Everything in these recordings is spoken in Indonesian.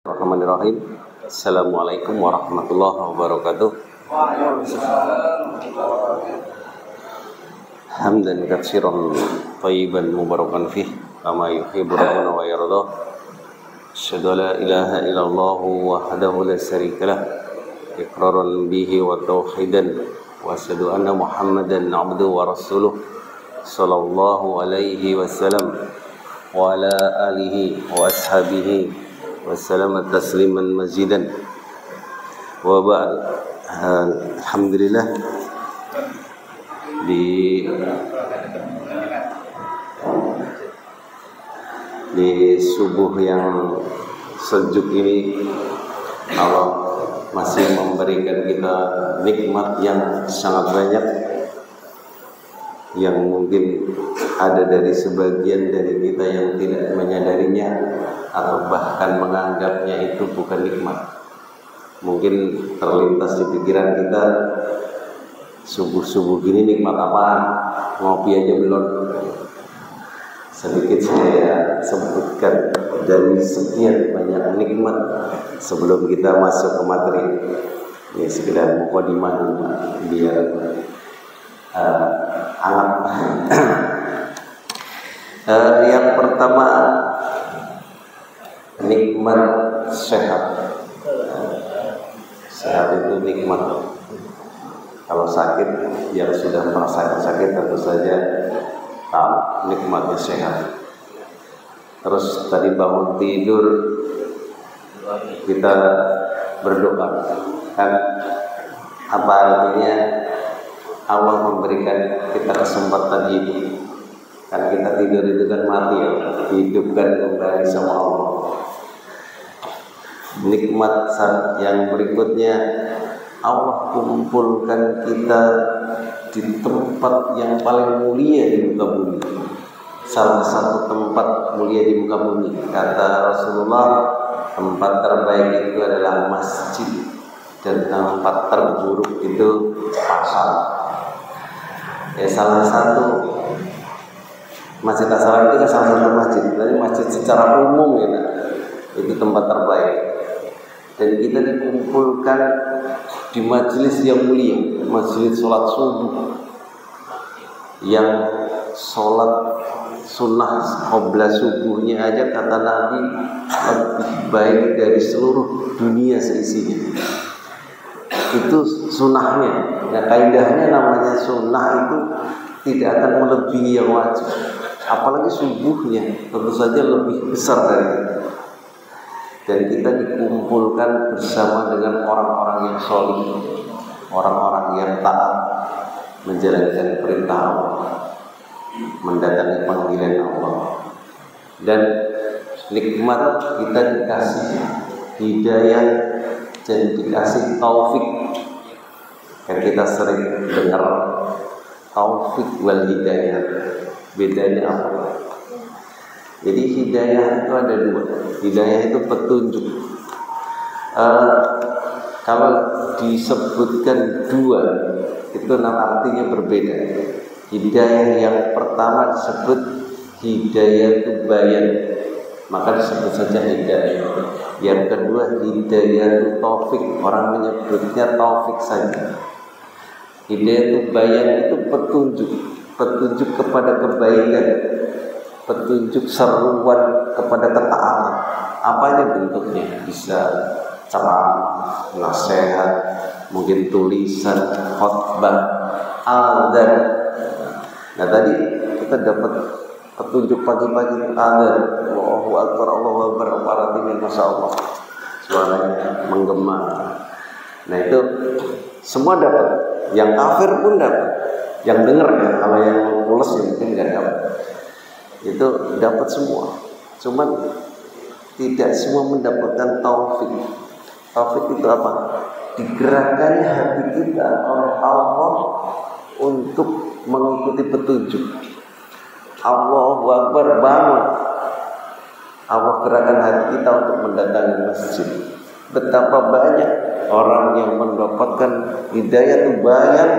Bismillahirrahmanirrahim. Assalamualaikum warahmatullahi wabarakatuh. Hamdan katsiran thayyiban mubarakan fih kama yuhibbu rabbuna wa yarda. Asyhadu an la ilaha illallah wahdahu la syarikalah iqraran bihi wa tauhidan wa asyhadu anna Muhammadan abduhu wa rasuluh sallallahu alaihi wasallam wa ala alihi wa ashabihi wassalamu tasliman mazidan wa ba'd. Alhamdulillah, di subuh yang sejuk ini Allah masih memberikan kita nikmat yang sangat banyak, yang mungkin ada dari sebagian dari kita yang tidak menyadarinya atau bahkan menganggapnya itu bukan nikmat. Mungkin terlintas di pikiran kita, subuh-subuh gini nikmat apaan? Ngopi aja belum. Sedikit saya sebutkan dari sekian banyak nikmat sebelum kita masuk ke materi. Ini sekedar mukadimah biar hangat. Yang pertama, nikmat sehat. Sehat itu nikmat. Kalau sakit, yang sudah merasakan sakit tentu saja nikmatnya sehat. Terus tadi bangun tidur kita berdoa, kan apa artinya? Allah memberikan kita kesempatan hidup. Kan kita tidur itu kan mati ya, hidupkan kembali sama Allah. Nikmat yang berikutnya, Allah kumpulkan kita di tempat yang paling mulia di muka bumi. Salah satu tempat mulia di muka bumi, kata Rasulullah, tempat terbaik itu adalah masjid, dan tempat terburuk itu pasar. Ya, salah satu Masjid As-Salam itu kan salah satu masjid. Jadi masjid secara umum ya, itu tempat terbaik. Dan kita dikumpulkan di majelis yang mulia, majelis sholat subuh, yang sholat sunnah qabla subuhnya aja kata Nabi lebih baik dari seluruh dunia seisinya. Itu sunnahnya. Nah, kaidahnya namanya sunnah itu tidak akan melebihi yang wajib. Apalagi subuhnya tentu saja lebih besar dari itu. Dan kita dikumpulkan bersama dengan orang-orang yang sholih, orang-orang yang taat, menjalankan perintah Allah, mendatangi panggilan Allah. Dan nikmat kita dikasih hidayah dan dikasih taufik. Kan kita sering dengar taufik wal hidayah. Bedanya apa? Jadi hidayah itu ada dua. Hidayah itu petunjuk. Kalau disebutkan dua, itu artinya berbeda. Hidayah yang pertama disebut hidayah itu bayan, maka disebut saja hidayah. Yang kedua hidayah itu taufik, orang menyebutnya taufik saja. Hidayah itu bayan itu petunjuk, petunjuk kepada kebaikan, petunjuk seruan kepada ketaatan. Apa aja bentuknya? Bisa ceramah, nasihat, mungkin tulisan, khotbah, adzan. Nah tadi kita dapat petunjuk pagi-pagi adzan, Allahu Akbar, Allahu Akbar, para timin, masya Allah, suaranya menggema. Nah itu semua dapat. Yang kafir pun dapat, yang dengar ya, kalau yang pules ya mungkin nggak dapat. Itu dapat semua, cuman tidak semua mendapatkan taufik. Taufik itu apa? Digerakkannya hati kita oleh Allah untuk mengikuti petunjuk. Allahu Akbar, bangun. Allah gerakan hati kita untuk mendatangi masjid. Betapa banyak orang yang mendapatkan hidayah itu banyak,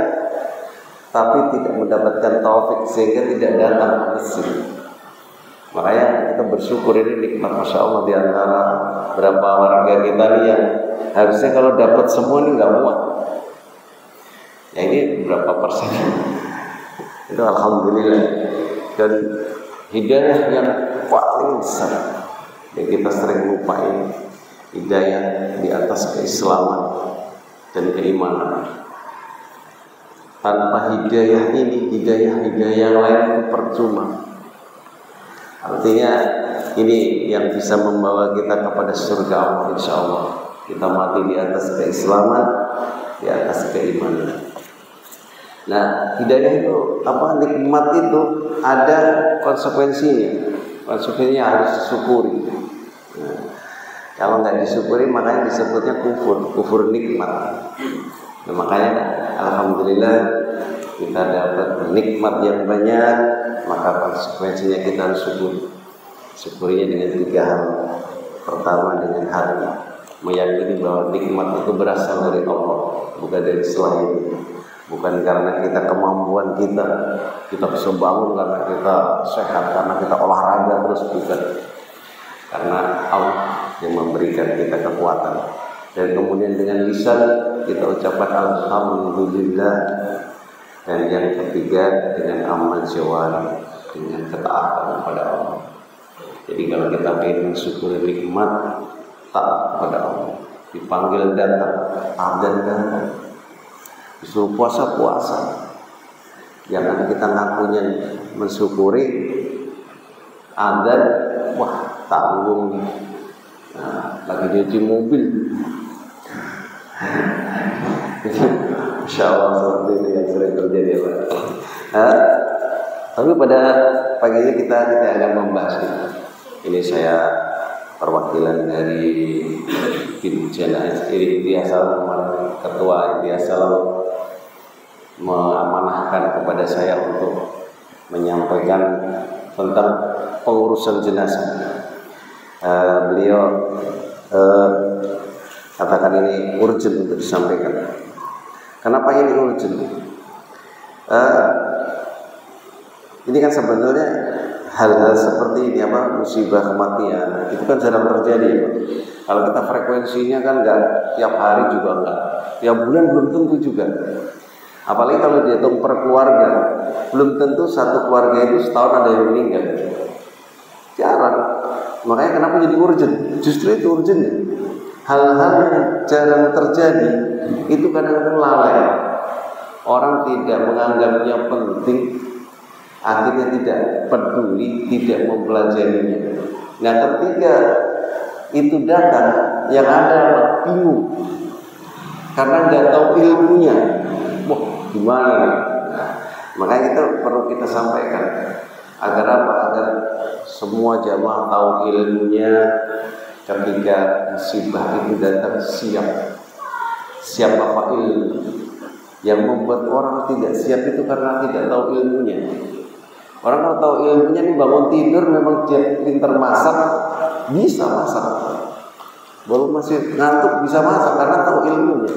tapi tidak mendapatkan taufik sehingga tidak datang ke masjid. Makanya kita bersyukur, ini nikmat Masya Allah di antara berapa warga kita nih yang harusnya kalau dapat semua nih nggak muat. Ya ini berapa persen? Itu alhamdulillah. Dan hidayah yang paling besar yang kita sering lupain, hidayah di atas keislaman dan keimanan. Tanpa hidayah ini, hidayah lain itu percuma. Artinya ini yang bisa membawa kita kepada surga Allah, insya Allah. Kita mati di atas keislaman, di atas keimanan. Nah, hidayah itu apa? Nikmat itu ada konsekuensinya. Konsekuensinya harus disyukuri. Nah, kalau nggak disyukuri makanya disebutnya kufur nikmat. Nah, makanya alhamdulillah kita dapat nikmat yang banyak, maka konsekuensinya kita harus syukuri. Syukurinya dengan 3 hal. Pertama dengan hati, meyakini bahwa nikmat itu berasal dari Allah, bukan dari selain. Bukan karena kita kemampuan kita bisa bangun karena kita sehat, karena kita olahraga terus, bukan. Karena Allah yang memberikan kita kekuatan. Dan kemudian dengan lisan kita ucapkan alhamdulillah. Dan yang ketiga dengan amal jawari, dengan ketaatan kepada Allah. Jadi kalau kita ingin mensyukuri nikmat, taat kepada Allah. Dipanggil datang, adzan datang. Disuruh puasa. Jangan kita ngakunya mensyukuri, adzan, wah tanggung. Nah, lagi cuci mobil. Insya Allah seperti itu yang sering terjadi, Pak. Tapi pada pagi ini kita akan membahas ini. Saya perwakilan dari Intiasalam, Ketua Intiasalam mengamanahkan kepada saya untuk menyampaikan tentang pengurusan jenazah. Beliau katakan ini urgent untuk disampaikan. Kenapa ini urgent? Ini kan sebenarnya hal-hal seperti ini, musibah kematian itu kan jarang terjadi, Pak. Kalau kita frekuensinya kan nggak tiap hari juga nggak, tiap bulan belum tentu juga. Apalagi kalau dihitung per keluarga, belum tentu satu keluarga itu setahun ada yang meninggal. Jarang. Makanya kenapa jadi urgent? Justru itu urgentnya. Hal-hal yang jarang terjadi itu kadang-kadang lalai. Orang tidak menganggapnya penting, akhirnya tidak peduli, tidak mempelajarinya. Nah, ketika itu datang, yang ada bingung karena nggak tahu ilmunya. Wah, gimana nih? Nah, makanya itu perlu kita sampaikan agar apa? Agar semua jamaah tahu ilmunya. Ketika musibah itu datang, siap apa ilmu. Yang membuat orang tidak siap itu karena tidak tahu ilmunya. Orang kalau tahu ilmunya nih, bangun tidur memang dia pintar masak, bisa masak. Baru masih ngantuk bisa masak karena tahu ilmunya.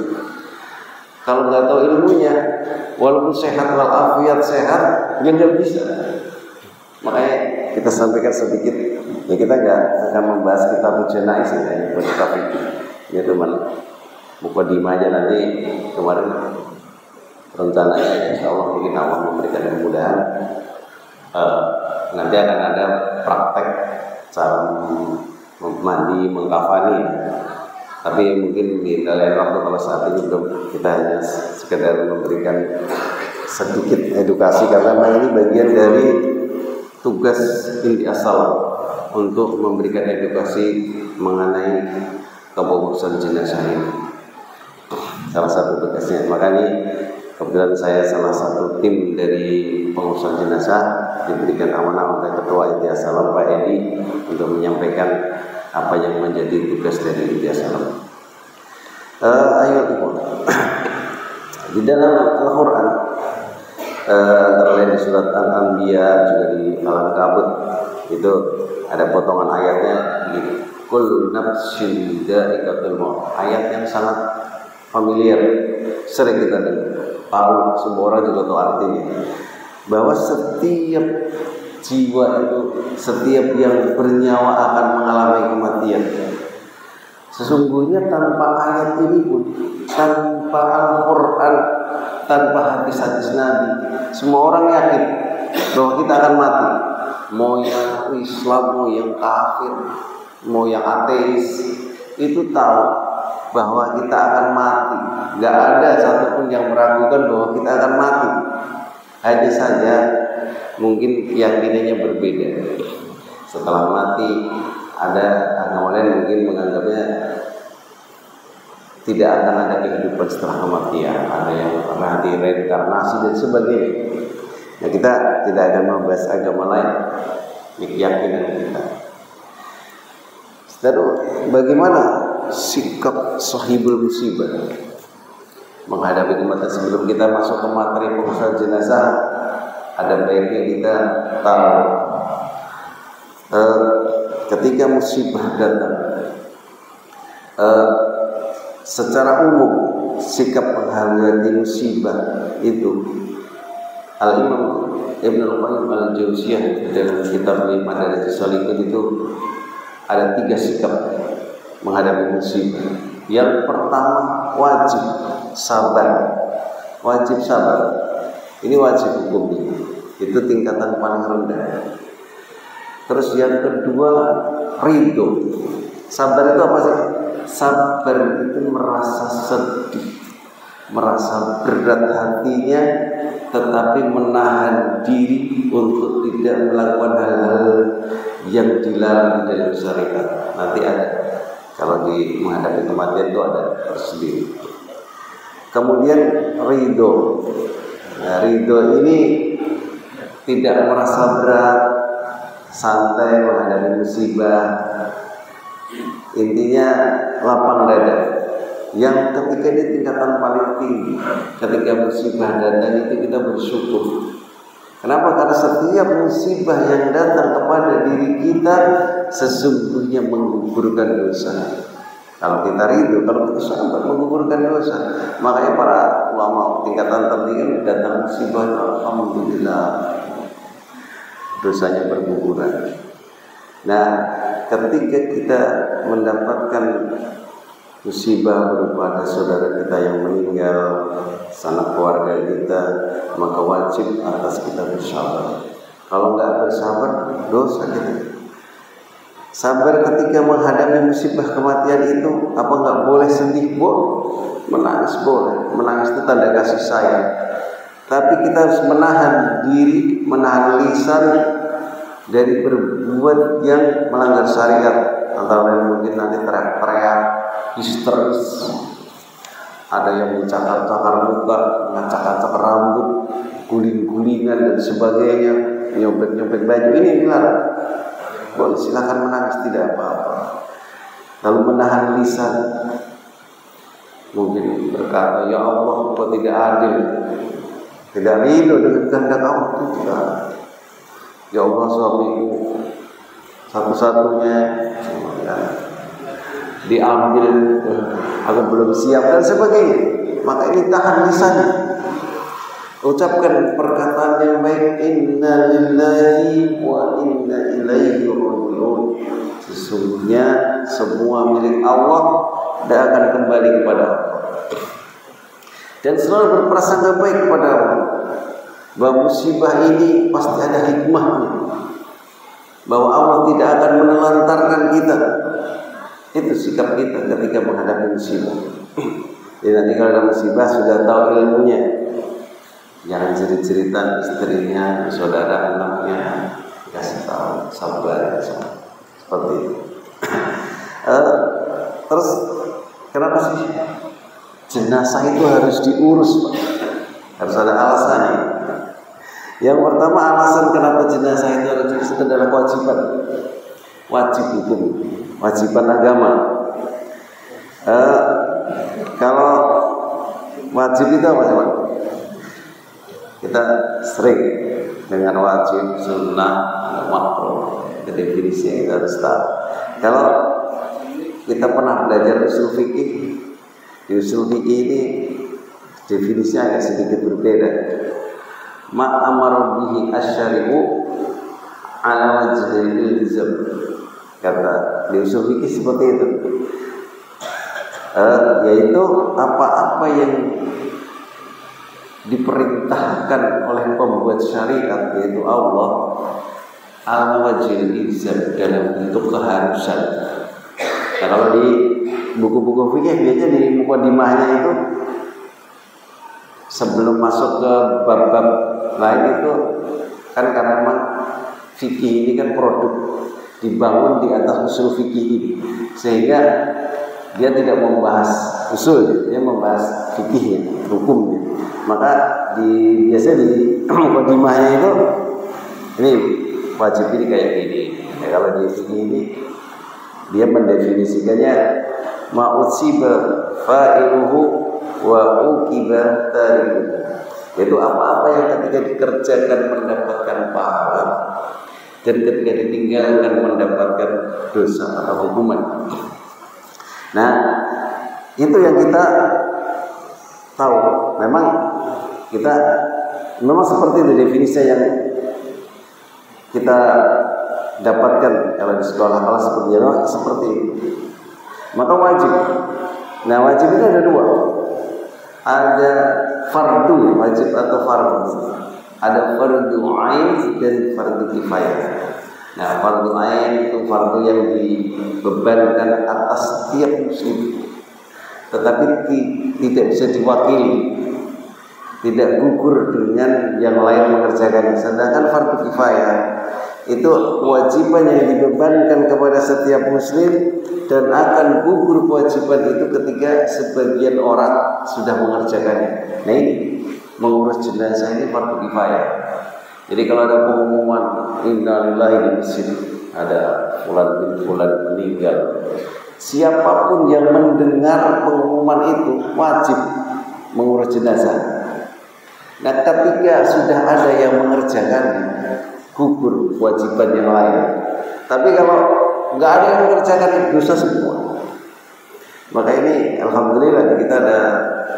Kalau nggak tahu ilmunya, walaupun sehat walafiat sehat, dia nggak bisa. Makanya kita sampaikan sedikit. Ya, kita nggak akan membahas kitab jenazah ya, buat kitab itu. Ya teman, mukadimah aja nanti. Kemarin rencananya insya Allah mungkin Allah memberikan kemudahan. Nanti akan ada praktek cara mandi, mengkafani. Tapi mungkin di lain waktu, kalau saat ini belum, kita hanya sekedar memberikan sedikit edukasi karena memang ini bagian dari tugas Intiasalam untuk memberikan edukasi mengenai kepengurusan jenazah ini. Salah satu tugasnya. Makanya kebetulan saya salah satu tim dari pengurusan jenazah, diberikan amanah oleh Ketua Intiasalam Pak Edi untuk menyampaikan apa yang menjadi tugas dari Intiasalam. Ayat itu di dalam Al-Quran, antara lain di surat Al-Anbiya, juga di Al-Ankabut, itu ada potongan ayatnya begini. Kullu nafsin dha'iqatul maut. Ayat yang sangat familiar, sering kita dengar, tahu, semua orang juga tahu artinya. Bahwa setiap jiwa itu, setiap yang bernyawa akan mengalami kematian. Sesungguhnya tanpa ayat ini pun, tanpa Al-Quran, tanpa hadis-hadis Nabi, semua orang yakin bahwa kita akan mati. Mau yang Islam, mau yang kafir, mau yang ateis, itu tahu bahwa kita akan mati. Gak ada satupun yang meragukan bahwa kita akan mati. Hanya saja mungkin keyakinannya berbeda. Setelah mati, ada agama lain mungkin menganggapnya tidak akan ada kehidupan setelah kematian. Ada yang nanti reinkarnasi dan sebagainya. Nah, kita tidak akan membahas agama lain, keyakinan kita. Lalu bagaimana sikap sahibul musibah menghadapi kematian? Sebelum kita masuk ke materi pengusaha jenazah, ada baiknya kita tahu ketika musibah datang, secara umum sikap menghadapi musibah itu, Al-Imam Ibnu Al-Qayyim Al-Jauziyah dalam kitab Madarijus Salikin itu ada 3 sikap menghadapi musibah. Yang pertama, wajib sabar. Wajib sabar. Ini wajib hukumnya. Itu tingkatan paling rendah. Terus yang kedua, ridho. Sabar itu apa sih? Sabar itu merasa sedih, merasa berat hatinya, tetapi menahan diri untuk tidak melakukan hal-hal yang dilarang dalam syariat. Nanti ada, kalau di menghadapi kematian itu ada tersendiri. Kemudian ridho. Nah, ridho ini tidak merasa berat, santai menghadapi musibah. Intinya lapang dada. Yang ketika ini tingkatan paling tinggi. Ketika musibah datang itu kita bersyukur. Kenapa? Karena setiap musibah yang datang kepada diri kita sesungguhnya menggugurkan dosa. Kalau kita ridho, kalau kita sabar, menggugurkan dosa. Makanya para ulama tingkatan tertinggi datang musibah, alhamdulillah, dosanya berguguran. Nah, ketika kita mendapatkan musibah berupa saudara kita yang meninggal, sanak keluarga kita, maka wajib atas kita bersabar. Kalau nggak bersabar, dosa kita. Sabar ketika menghadapi musibah kematian itu, apa nggak boleh sedih? Menangis boleh. Menangis itu tanda kasih sayang. Tapi kita harus menahan diri, menahan lisan dari berbuat yang melanggar syariat. Antara lain mungkin nanti teriak-teriak, histeris, ada yang mencakar-cakar muka, ngacak-ngacak rambut, guling-gulingan dan sebagainya, nyobek-nyobek baju. Ini dilarang. Boleh, silakan menangis, tidak apa-apa. Lalu menahan lisan, mungkin berkata, ya Allah, kok tidak adil, tidak ridho dengan kehendak Allah. Tidak. Ya Allah, suamiku satu-satunya diambil, aku belum siap dan sebagainya. Maka ini tahan lisannya. Ucapkan perkataan yang baik, inna lillahi wa inna ilaihi raji'un. Sesungguhnya semua milik Allah dan akan kembali kepada Allah. Dan selalu berprasangka baik kepada Allah, bahwa musibah ini pasti ada hikmahnya, bahwa Allah tidak akan menelantarkan kita. Itu sikap kita ketika menghadapi musibah. Jadi nanti kalau ada musibah sudah tahu ilmunya. Jangan cerita-cerita istrinya, saudara anaknya, kasih tahu, sabar, seperti itu. Terus kenapa sih jenazah itu harus diurus, Pak? Harus ada alasannya. Yang pertama, alasan kenapa jenazah itu harus diurus adalah kewajiban, wajib hukum, wajiban agama. Kalau wajib itu apa, Pak? Kita sering dengan wajib, sunnah, makruh, definisi yang kita harus tahu. Kalau kita pernah belajar usul fikih, di usul fikih ini definisinya agak sedikit berbeda. Ma amara bihi asy-syari'u ala wajhil ilzam. Kata di usul fikih seperti itu. yaitu apa-apa yang diperintahkan oleh pembuat syariat, yaitu Allah, ala wajhil ilzam, dalam bentuk keharusan. Nah, kalau di buku-buku fikih biasanya di mukadimahnya itu sebelum masuk ke bab-bab lain itu kan, karena memang fikih ini kan produk dibangun di atas usul fikih ini, sehingga dia tidak membahas usul, dia membahas fikih, hukumnya. Maka biasanya di mukadimahnya itu ini wajib ini kayak gini. Ya, kalau di fikih ini dia mendefinisikannya ma'utsiba fa'iluhu wa uqiba tarikuhu, yaitu apa-apa yang ketika dikerjakan mendapatkan pahala dan ketika ditinggalkan mendapatkan dosa atau hukuman. Nah, itu yang kita tahu. Memang seperti itu definisi yang kita dapatkan kalau di sekolah seperti itu. Maka wajib. Nah, wajib itu ada dua. Ada fardu, wajib atau fardu. Ada fardu ain dan fardu kifayah. Nah, fardu ain itu fardu yang dibebankan atas setiap muslim, tetapi tidak bisa diwakili, tidak gugur dengan yang lain mengerjakannya. Sedangkan fardu kifayah itu kewajiban yang dibebankan kepada setiap muslim dan akan gugur kewajiban itu ketika sebagian orang sudah mengerjakannya. Nah, ini mengurus jenazah ini fardu kifayah. Jadi kalau ada pengumuman innalillahi di masjid, ada fulan bin fulan meninggal, siapapun yang mendengar pengumuman itu wajib mengurus jenazah. Nah, ketika sudah ada yang mengerjakannya, gugur kewajiban yang lain. Tapi kalau nggak ada yang mengerjakan, itu dosa semua. Maka ini alhamdulillah kita ada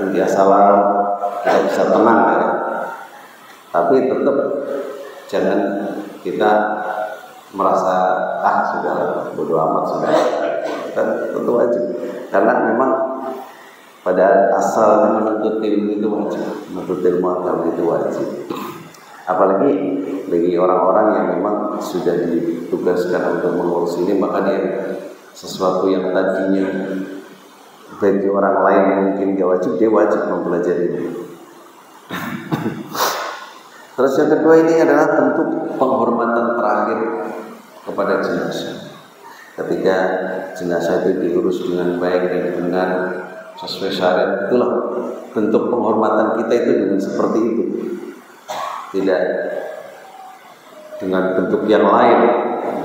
inti salam, kita bisa tenang ya. Tapi tetap jangan kita merasa sudah bodo amat sudah. Kita tentu wajib, karena memang pada asalnya menuntut ilmu itu wajib, menuntut ilmu agama itu wajib. Apalagi bagi orang-orang yang memang sudah ditugaskan untuk mengurus ini, maka dia sesuatu yang tadinya bagi orang lain mungkin gak wajib, dia wajib mempelajari. Terus yang kedua, ini adalah bentuk penghormatan terakhir kepada jenazah. Ketika jenazah itu diurus dengan baik dan benar sesuai syariat, itulah bentuk penghormatan kita itu dengan seperti itu. Tidak dengan bentuk yang lain,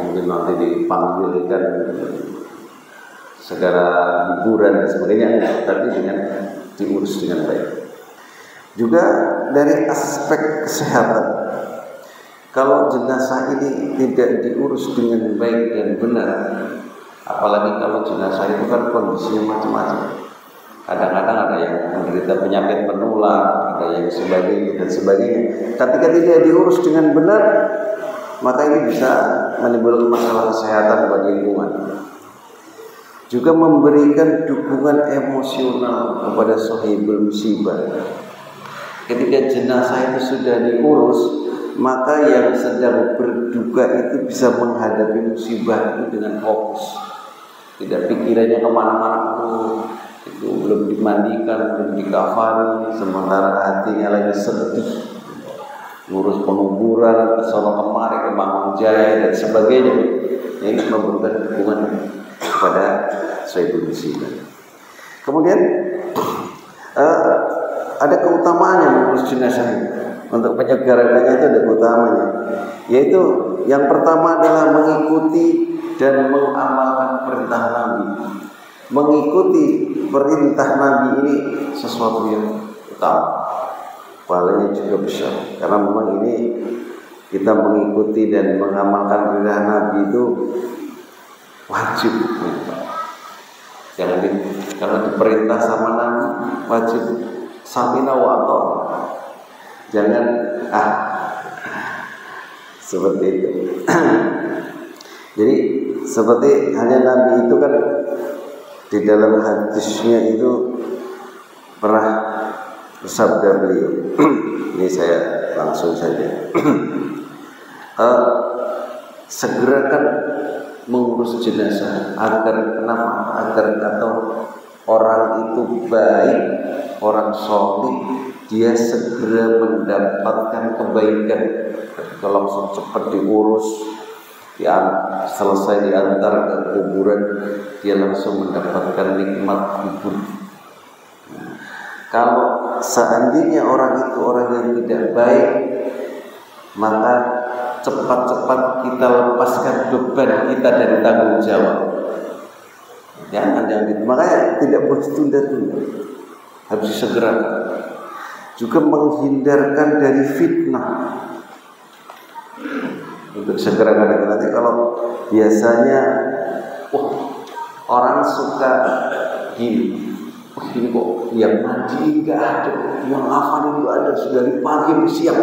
mungkin nanti dipanggilkan segala hiburan dan sebagainya, tapi dengan diurus dengan baik. Juga dari aspek kesehatan, kalau jenazah ini tidak diurus dengan baik dan benar, apalagi kalau jenazah itu kan kondisinya macam-macam. Kadang-kadang ada yang menderita penyakit menular, ada yang sebagainya dan sebagainya. Ketika tidak diurus dengan benar, maka ini bisa menimbulkan masalah kesehatan bagi lingkungan. Juga memberikan dukungan emosional kepada sahibul musibah. Ketika jenazah itu sudah diurus, maka yang sedang berduka itu bisa menghadapi musibah itu dengan fokus. Tidak pikirannya kemana-mana, itu belum dimandikan, belum dikafani, sementara hatinya lagi sedih, ngurus penguburan, kesono kemari, ke Mangunjaya dan sebagainya. Ini memberikan dukungan kepada sahibul musibah. Kemudian ada keutamaannya mengurus jenazah ini. Untuk penyegarannya itu ada keutamaannya, yaitu yang pertama adalah mengikuti dan mengamalkan perintah Nabi. Mengikuti perintah Nabi ini sesuatu yang utama, pahalanya juga besar, karena memang ini kita mengikuti dan mengamalkan perintah Nabi itu wajib. Jangan karena diperintah sama Nabi wajib samina wa ata'na. Jangan seperti itu. Jadi seperti hanya Nabi itu kan Di dalam hadisnya itu pernah bersabda beliau, ini saya langsung saja, segerakan mengurus jenazah agar kenapa? Agar atau orang itu baik, orang soleh, dia segera mendapatkan kebaikan. Kalau langsung cepat diurus, selesai diantar ke kuburan, dia langsung mendapatkan nikmat kubur. Kalau seandainya orang itu orang yang tidak baik, maka cepat-cepat kita lepaskan beban kita dari tanggung jawab. Jangan gitu. Makanya tidak boleh tunda-tunda, harus disegerakan. Juga menghindarkan dari fitnah. Untuk segerakan itu nanti kalau biasanya, orang suka gini. Ini kok yang mandi nggak ada, yang hafal itu ada, sudah dari pagi siang.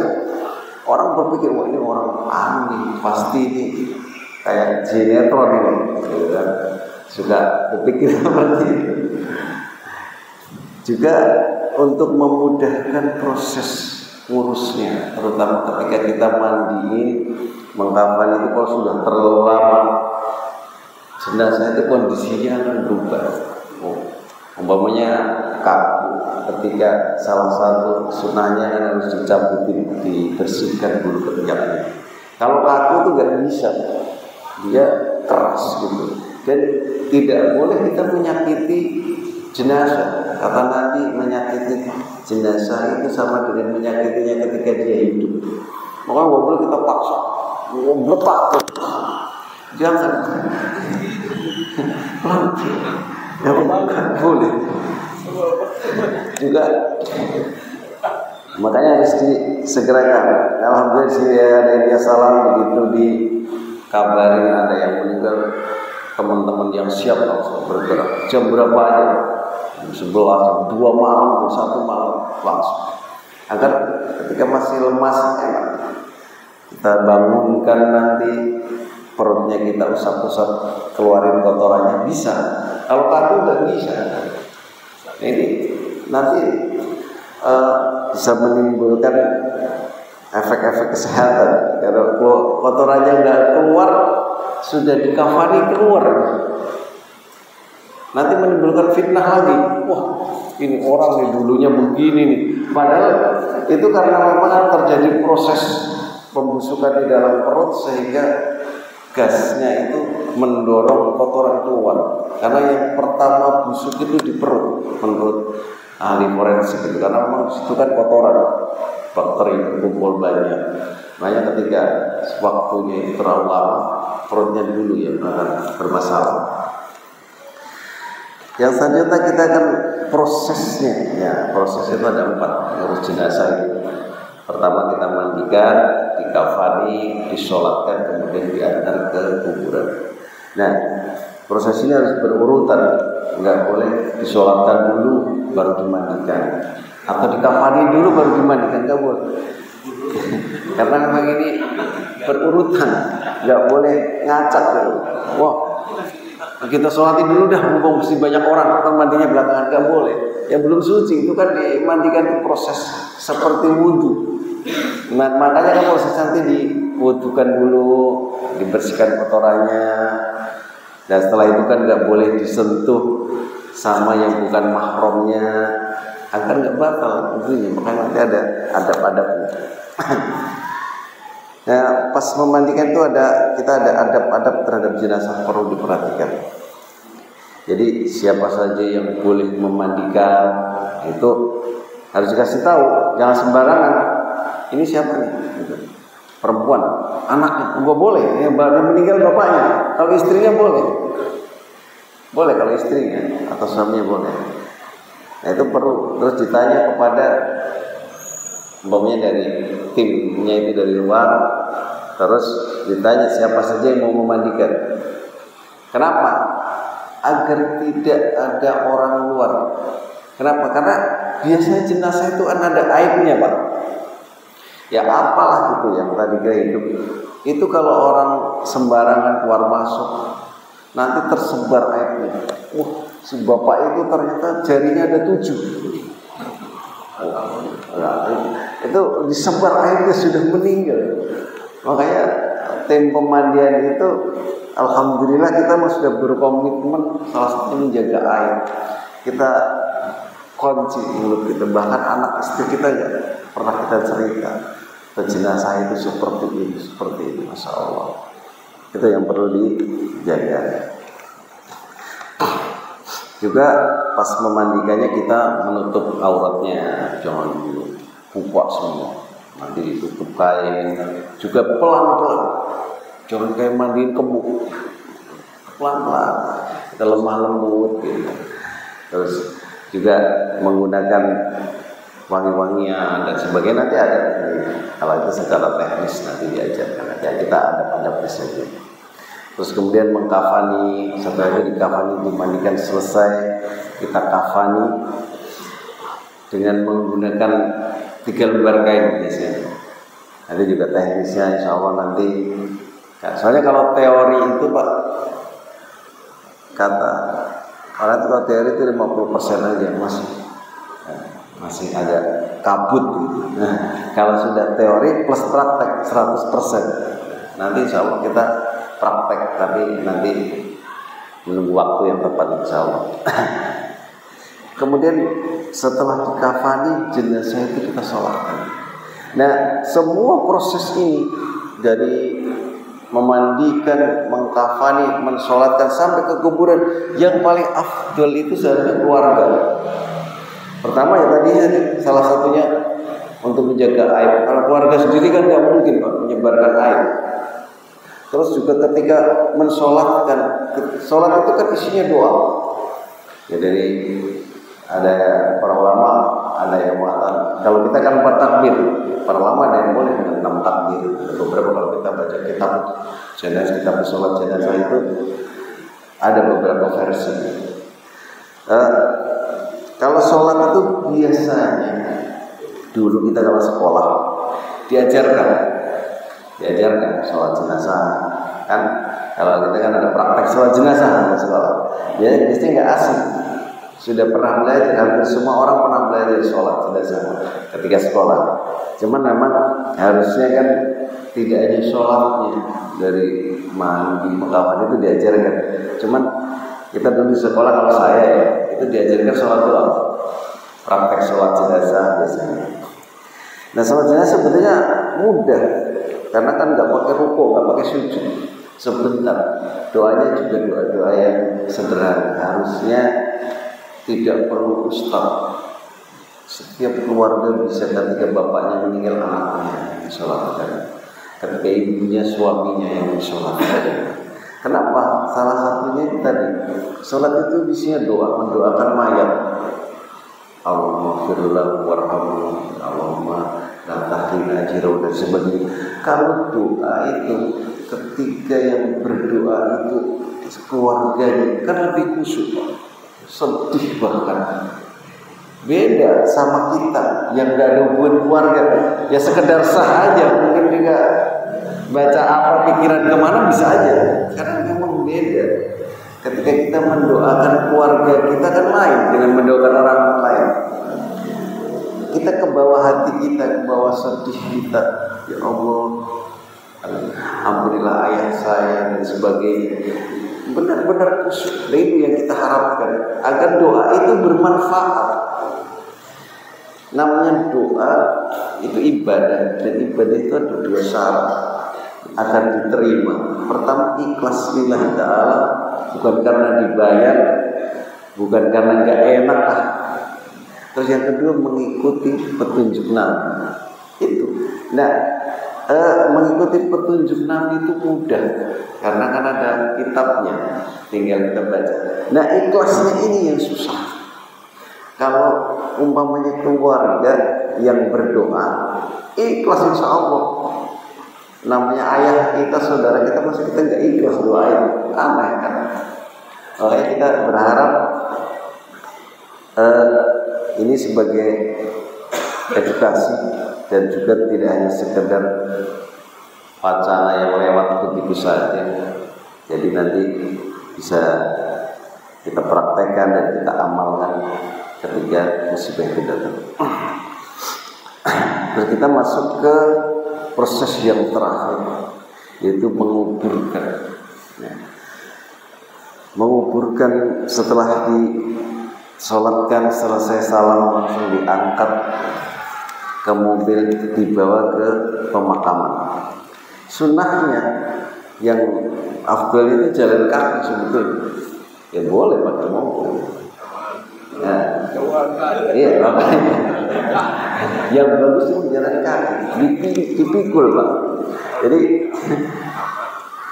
Orang berpikir, wah ini orang aneh, pasti ini kayak sinetron ini, gitu kan? Suka berpikir seperti itu. Juga untuk memudahkan proses ngurusnya, terutama ketika kita mandiin, mengkafan itu kalau sudah terlalu lama, jenazah itu kondisinya akan berubah. Umpamanya kaku, ketika salah satu sunahnya kan harus dicabutin, dibersihkan dulu ketiaknya. Kalau kaku itu nggak bisa, dia keras gitu. Dan tidak boleh kita menyakiti jenazah. Kata Nabi, menyakiti jenazah itu sama dengan menyakitinya ketika dia hidup. Maka nggak boleh kita paksa, meletak. Jangan. Ya boleh. Juga makanya harus disegerakan. Alhamdulillah sih ada yang salam begitu dikabarin ada yang meninggal, teman-teman yang siap langsung bergerak. Jam berapa aja? Jam 11, jam 2 malam, jam 1 malam langsung. Agar ketika masih lemas enak. Kita bangunkan nanti, perutnya kita usap-usap, keluarin kotorannya bisa. Kalau kaku nggak bisa. Ini nanti bisa menimbulkan efek-efek kesehatan. Kalau kotorannya nggak keluar, sudah dikafani keluar, nanti menimbulkan fitnah lagi. Wah, ini orang nih dulunya begini nih. Padahal itu karena memang terjadi proses pembusukan di dalam perut sehingga gasnya itu mendorong kotoran keluar. Karena yang pertama busuk itu di perut, menurut ahli forensik itu, karena memang di situ kan kotoran, bakteri berkumpul banyak. Makanya ketika waktunya itu terlalu lama, perutnya dulu yang akan bermasalah. Yang selanjutnya kita akan prosesnya. Ya, proses itu ada 4 ngurus jenazah itu. Pertama kita mandikan, dikafani, disolatkan, kemudian diantar ke kuburan. Nah, proses ini harus berurutan, nggak boleh disolatkan dulu baru dimandikan, atau dikafani dulu baru dimandikan, nggak boleh. Karena memang ini berurutan, nggak boleh ngacak dulu. Wah, kita sholatin dulu dah, mumpung mesti banyak orang, atau mandinya belakangan, nggak boleh. Ya belum suci, itu kan dimandikan itu proses seperti wudhu. Makanya kan proses nanti diwudukan dulu, dibersihkan kotorannya, dan setelah itu kan nggak boleh disentuh sama yang bukan mahramnya, agar nggak batal wudhunya. Makanya nanti ada adab-adabnya. Nah, pas memandikan itu kita ada adab-adab terhadap jenazah perlu diperhatikan. Jadi siapa saja yang boleh memandikan itu harus dikasih tahu, jangan sembarangan. Ini siapa nih? Perempuan, anaknya, enggak boleh. Yang baru meninggal bapaknya. Kalau istrinya boleh. Boleh kalau istrinya atau suaminya boleh. Nah itu perlu terus ditanya kepada umpamanya dari timnya itu dari luar, terus ditanya siapa saja yang mau memandikan. Kenapa? Agar tidak ada orang luar. Kenapa? Karena biasanya jenazah itu kan ada aibnya, Pak. Ya apalah gitu yang tadi kira hidup. Itu kalau orang sembarangan keluar masuk, nanti tersebar aibnya. si bapak itu ternyata jarinya ada 7. Itu disebar airnya sudah meninggal. Makanya tim pemandian itu alhamdulillah kita sudah berkomitmen salah satunya menjaga air. Kita kunci mulut kita, bahkan anak istri kita ya pernah kita cerita jenazah itu seperti ini, masya Allah. Itu yang perlu dijaga. Juga pas memandikannya kita menutup auratnya, jangan buka semua. Nanti ditutup kain. Juga pelan-pelan, jangan kayak mandiin kebo. Pelan-pelan, kita lemah lembut gitu. Terus juga menggunakan wangi-wangian dan sebagainya, nanti ada. Kalau itu secara teknis nanti diajarkan aja, kita ada saja. Terus kemudian mengkafani, setelah itu dikafani, dimandikan selesai, kita kafani dengan menggunakan 3 lembar kain biasanya. Nanti juga teknisnya insya Allah nanti. Soalnya kalau teori itu Pak, kata orang itu kalau teori itu 50% aja masih ada kabut gitu. Nah, kalau sudah teori plus praktek 100%. Nanti insya Allah kita praktek, tapi nanti menunggu waktu yang tepat insya Allah. Kemudian setelah dikafani, jenazah itu kita sholatkan. Nah, semua proses ini dari memandikan, mengkafani, mensolatkan sampai ke kuburan, yang paling afdal itu seharusnya keluarga. Pertama ya tadi salah satunya untuk menjaga aib. Kalau keluarga sendiri kan nggak mungkin Pak menyebarkan aib. Terus juga ketika mensolatkan, solat itu kan isinya doa. Ya dari ada para ulama, ada yang mengatakan kalau kita kan 4 takbir, para ulama ada yang boleh dengan 6 takbir. Beberapa kalau kita baca kitab jenazah, kitab sholat jenazah itu ada beberapa versi. Kalau sholat itu biasanya dulu kita kalau sekolah diajarkan sholat jenazah kan. Kalau kita kan ada praktek sholat jenazah di sekolah, ya biasanya nggak asing, sudah pernah belajar, hampir semua orang pernah belajar sholat jenazah ketika sekolah. Cuman memang harusnya kan tidak hanya sholatnya, dari mandi mengkafani itu diajarkan. Cuman kita dulu di sekolah, kalau saya ya itu diajarkan sholat doang, praktek sholat jenazah biasanya. Nah sholat jenazah sebetulnya mudah, karena kan nggak pakai rukuk, nggak pakai sujud, sebentar. Doanya juga doa-doa yang sederhana. Harusnya tidak perlu ustaz. Setiap keluarga bisa, ketika bapaknya meninggal anaknya sholatkan, ketika ibunya suaminya yang sholatkan. Kenapa? Salah satunya tadi, sholat itu isinya doa, mendoakan mayat. Allahumma firlahu warhamhu, Allahumma la tahrina ajrahu dan sebagainya. Kalau doa itu ketika yang berdoa itu keluarganya kan lebih khusyuk, sedih bahkan. Beda sama kita yang gak ada hubungan keluarga, ya sekedar sah aja, mungkin juga baca apa pikiran kemana bisa aja. Karena memang beda. Ketika kita mendoakan keluarga kita kan lain dengan mendoakan orang lain. Kita ke bawah hati kita, ke bawah sedih kita. Ya Allah, ampunilah ayah saya dan sebagainya. Benar-benar khusyuk. Itu yang kita harapkan, agar doa itu bermanfaat. Namanya doa itu ibadah, dan ibadah itu ada 2 syarat akan diterima. Pertama, ikhlas lillahi ta'ala, bukan karena dibayar, bukan karena gak enak lah. Terus yang kedua, mengikuti petunjuk Nabi. Itu. Nah, mengikuti petunjuk Nabi itu mudah, karena kan ada kitabnya, tinggal kita baca. Nah, ikhlasnya ini yang susah. Kalau umpamanya keluarga yang berdoa, ikhlas insya Allah. Namanya ayah kita, saudara kita, masih kita nggak ikhlas doain, aneh kan? Makanya kita berharap ini sebagai edukasi, dan juga tidak hanya sekedar wacana yang lewat begitu saja. Jadi nanti bisa kita praktekkan dan kita amalkan ketika musibah itu datang. Terus kita masuk ke proses yang terakhir, yaitu menguburkan. Menguburkan setelah disolatkan, selesai salam langsung diangkat ke mobil, dibawa ke pemakaman. Sunnahnya yang afdal itu jalan kaki sebetulnya. Ya boleh pakai mobil. Nah, iya makanya. Yang bagus itu jalan kaki, dipikul Pak. Jadi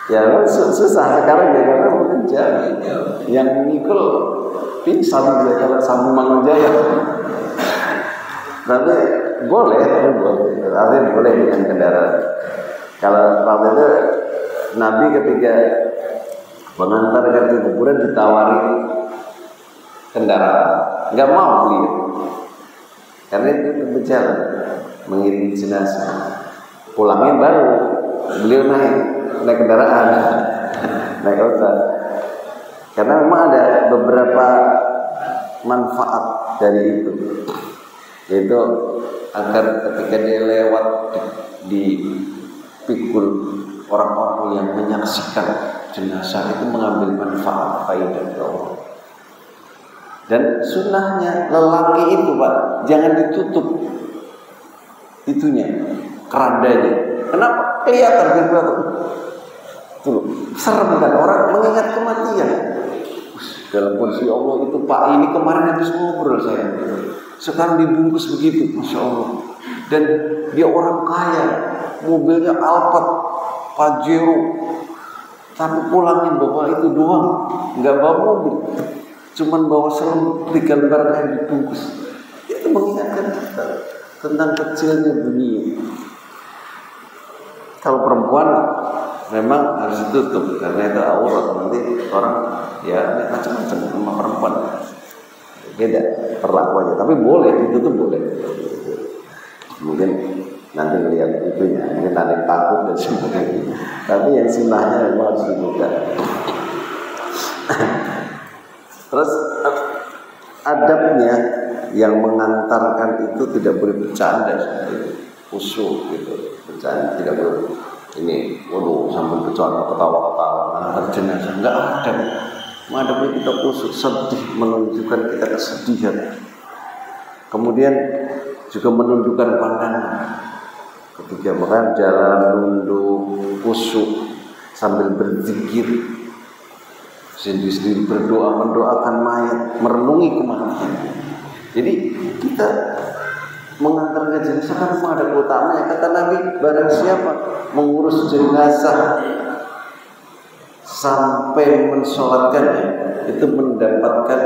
ya susah sekarang ya karena mungkin yang mikul pingsan ya kalau sambung Mangunjaya. Tapi boleh, artinya boleh dengan kendaraan. Kalau waktu itu Nabi ketika mengantarkan ke kuburan ditawari kendaraan, nggak mau beliau, karena itu berjalan mengiringi jenazah. Pulangnya baru beliau naik kendaraan, naik onta. Karena memang ada beberapa manfaat dari itu, yaitu agar ketika dia lewat di pikul orang-orang yang menyaksikan jenazah itu mengambil manfaat faidah dari Allah. Dan sunnahnya lelaki itu Pak, jangan ditutup itunya, kerandanya. Kenapa? Kelihatan. Itu loh, serem kan orang mengingat kematian. Dalam kondisi Allah itu Pak, ini kemarin habis ngobrol saya, sekarang dibungkus begitu, Masya Allah. Dan dia orang kaya, mobilnya Alphard, Pajero, tapi pulangnya bawa itu doang, nggak bawa mobil, cuman bawa selimut digambarkan yang dibungkus. Itu mengingatkan kita tentang kecilnya dunia. Kalau perempuan memang harus ditutup karena itu aurat, nanti orang ya macam-macam sama perempuan, beda perlakuannya. Tapi boleh ditutup, boleh. Mungkin nanti melihat itunya, mungkin ada yang takut dan sebagainya. Tapi yang sunnahnya memang harus dibuka. Terus adabnya yang mengantarkan itu tidak boleh bercanda, khusyuk gitu, bercanda tidak boleh. Ini, waduh, sambil bercanda ketawa-ketawa mengantar jenazah, nggak ada. Menghadapi kita khusyuk, sedih, menunjukkan kita kesedihan. Kemudian juga menunjukkan pandangan. Ketika makan jalan nunduk, khusyuk, sambil berzikir, sendiri-sendiri berdoa, mendoakan mayat, merenungi kematian. Jadi kita mengantarkan jenazah kan memang ada keutamanya. Kata Nabi, barang siapa mengurus jenazah sampai mensolatkannya, itu mendapatkan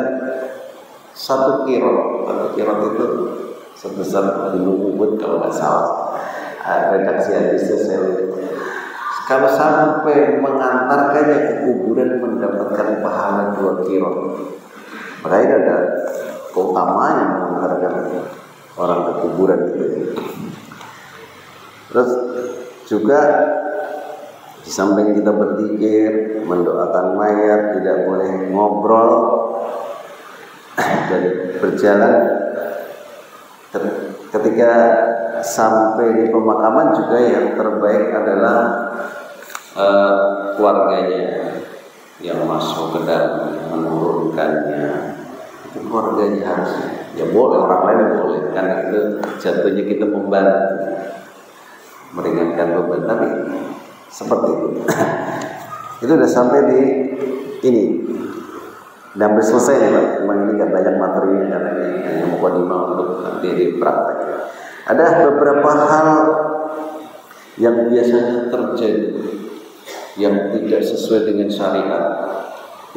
1 kirot. 1 kirot itu sebesar gunung Uhud kalau nggak salah. Redaksi hadisnya saya lihat. Kalau sampai mengantarkannya ke kuburan mendapatkan pahala 2 kirot. Makanya ada keutamanya mengantarkan orang ke kuburan itu. Terus juga di samping kita berzikir, mendoakan mayat, tidak boleh ngobrol dan berjalan. Ketika sampai di pemakaman juga yang terbaik adalah keluarganya yang masuk ke dalam menurunkannya. Itu keluarganya harusnya. Ya boleh, orang lain boleh, karena itu jatuhnya kita membantu, meringankan beban. Tapi seperti itu. Itu udah sampai di ini. Dan hampir selesai nih Pak. Memang ini gak banyak materinya karena ini hanya mukadimah untuk nanti dipraktek. Ada beberapa hal yang biasanya terjadi yang tidak sesuai dengan syariat.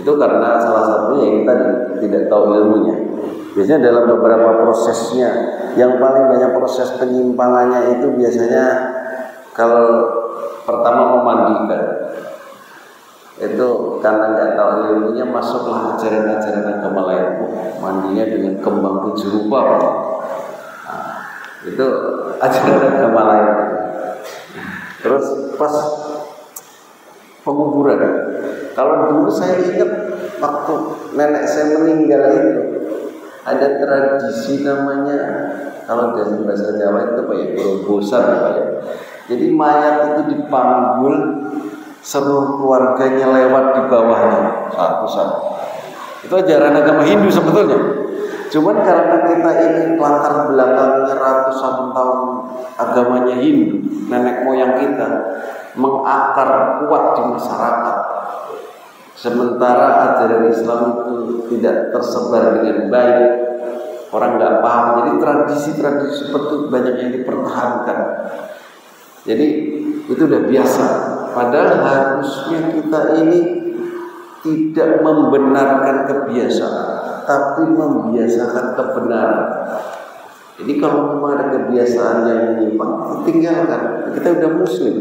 Itu karena salah satunya kita tidak tahu ilmunya. Biasanya dalam beberapa prosesnya, yang paling banyak proses penyimpangannya itu biasanya kalau pertama memandikan. Itu karena nggak tahu ilmunya, masuklah ajaran-ajaran agama lain. Mandinya dengan kembang 7 rupa. Nah, itu ajaran agama lain. Terus pas penguburan, Kalau dulu saya ingat waktu nenek saya meninggal itu ada tradisi namanya, kalau dari bahasa Jawa itu apa ya, berobosan apa ya. Jadi mayat itu dipanggul, seluruh keluarganya lewat di bawahnya satu-satu. Itu ajaran agama Hindu sebetulnya. Cuman karena kita ini latar belakangnya ratusan tahun agamanya Hindu, nenek moyang kita mengakar kuat di masyarakat. Sementara ajaran Islam itu tidak tersebar dengan baik, orang nggak paham. Jadi tradisi-tradisi seperti itu banyak yang dipertahankan. Jadi itu udah biasa. Padahal harusnya kita ini tidak membenarkan kebiasaan, tapi membiasakan kebenaran. Jadi kalau memang ada kebiasaan yang menyimpang, tinggalkan. Kita udah Muslim.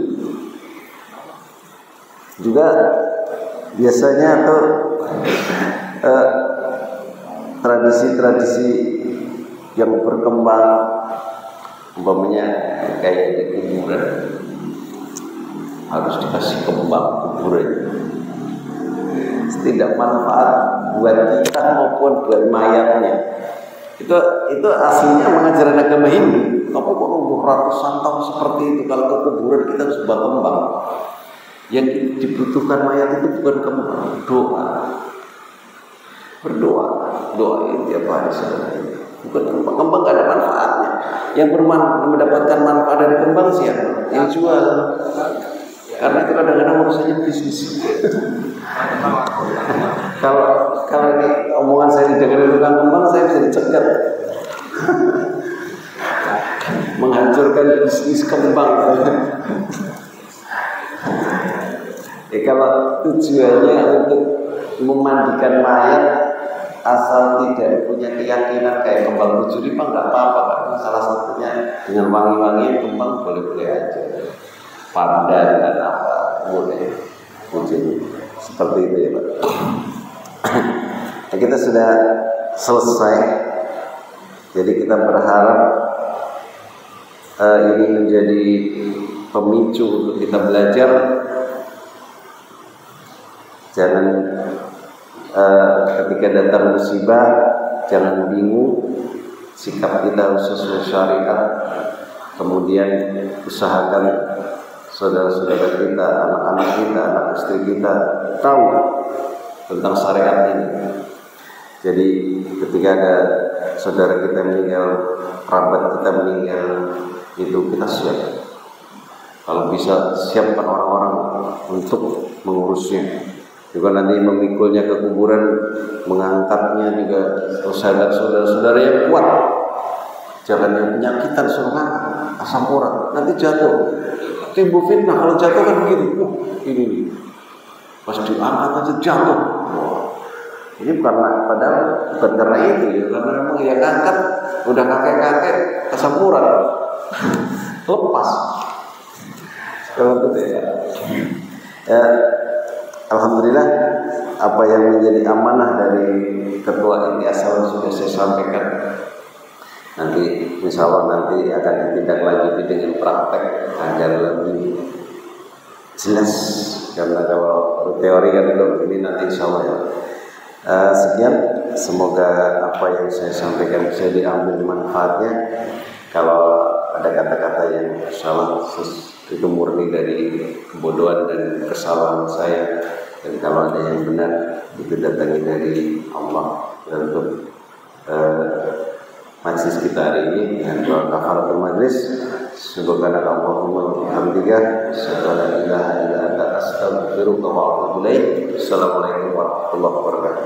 Juga biasanya tuh tradisi-tradisi yang berkembang, umpamanya kayak di kuburan harus dikasih kembang kuburan, tidak manfaat buat kita maupun buat mayatnya. Itu aslinya mengajarkan agama Hindu. Kamu kok nunggu ratusan tahun seperti itu? Kalau ke kuburan kita harus bawa kembang. Yang dibutuhkan mayat itu bukan kembang, doa. Berdoa, doain tiap hari sebenarnya. Bukan kembang, kembang gak ada manfaatnya. Yang mendapatkan manfaat dari kembang siapa? Yang jual. Karena itu kadang-kadang urusannya bisnis. Kalau ini omongan saya didengar tukang kembang, saya bisa dicegat. Menghancurkan bisnis kembang. Kalau tujuannya untuk memandikan mayat, asal tidak punya keyakinan kayak kembang 7 ripa nggak apa-apa, karena salah satunya dengan wangi-wangi kembang boleh-boleh aja. Pandan dan apa boleh, mungkin seperti itu ya Pak. Nah, kita sudah selesai, jadi kita berharap ini menjadi pemicu untuk kita belajar. Jangan ketika datang musibah jangan bingung, sikap kita harus sesuai syariat. Kemudian usahakan saudara-saudara kita, anak-anak kita, anak istri kita tahu tentang syariat ini. Jadi ketika ada saudara kita meninggal, kerabat kita meninggal, itu kita siap. Kalau bisa siapkan orang-orang untuk mengurusnya. Juga nanti memikulnya ke kuburan, mengangkatnya juga saudara-saudara yang kuat. Jangan yang penyakitan suruh asam urat, nanti jatuh. Timbul fitnah kalau jatuh kan begitu. Ini nih. Pas diangkat aja jatuh. Ini padahal bukan karena itu ya, karena memang yang angkat udah kakek-kakek asam urat. Lepas. Kalau gitu ya. Alhamdulillah apa yang menjadi amanah dari ketua inti asal sudah saya sampaikan. Nanti insya Allah nanti akan ditindaklanjuti dengan praktek agar lebih jelas, karena kalau teori kan belum, ini nanti insya Allah ya. Sekian, semoga apa yang saya sampaikan bisa diambil manfaatnya. Kalau ada kata-kata yang salah, itu murni dari kebodohan dan kesalahan saya, dan kalau ada yang benar itu datangi dari Allah. Dan untuk majlis kita hari ini dengan doa kafaratul majlis, subhanaka Allahumma wa bihamdika asyhadu an la ilaha illa anta astaghfiruka wa atubu ilaik. Assalamualaikum warahmatullahi wabarakatuh.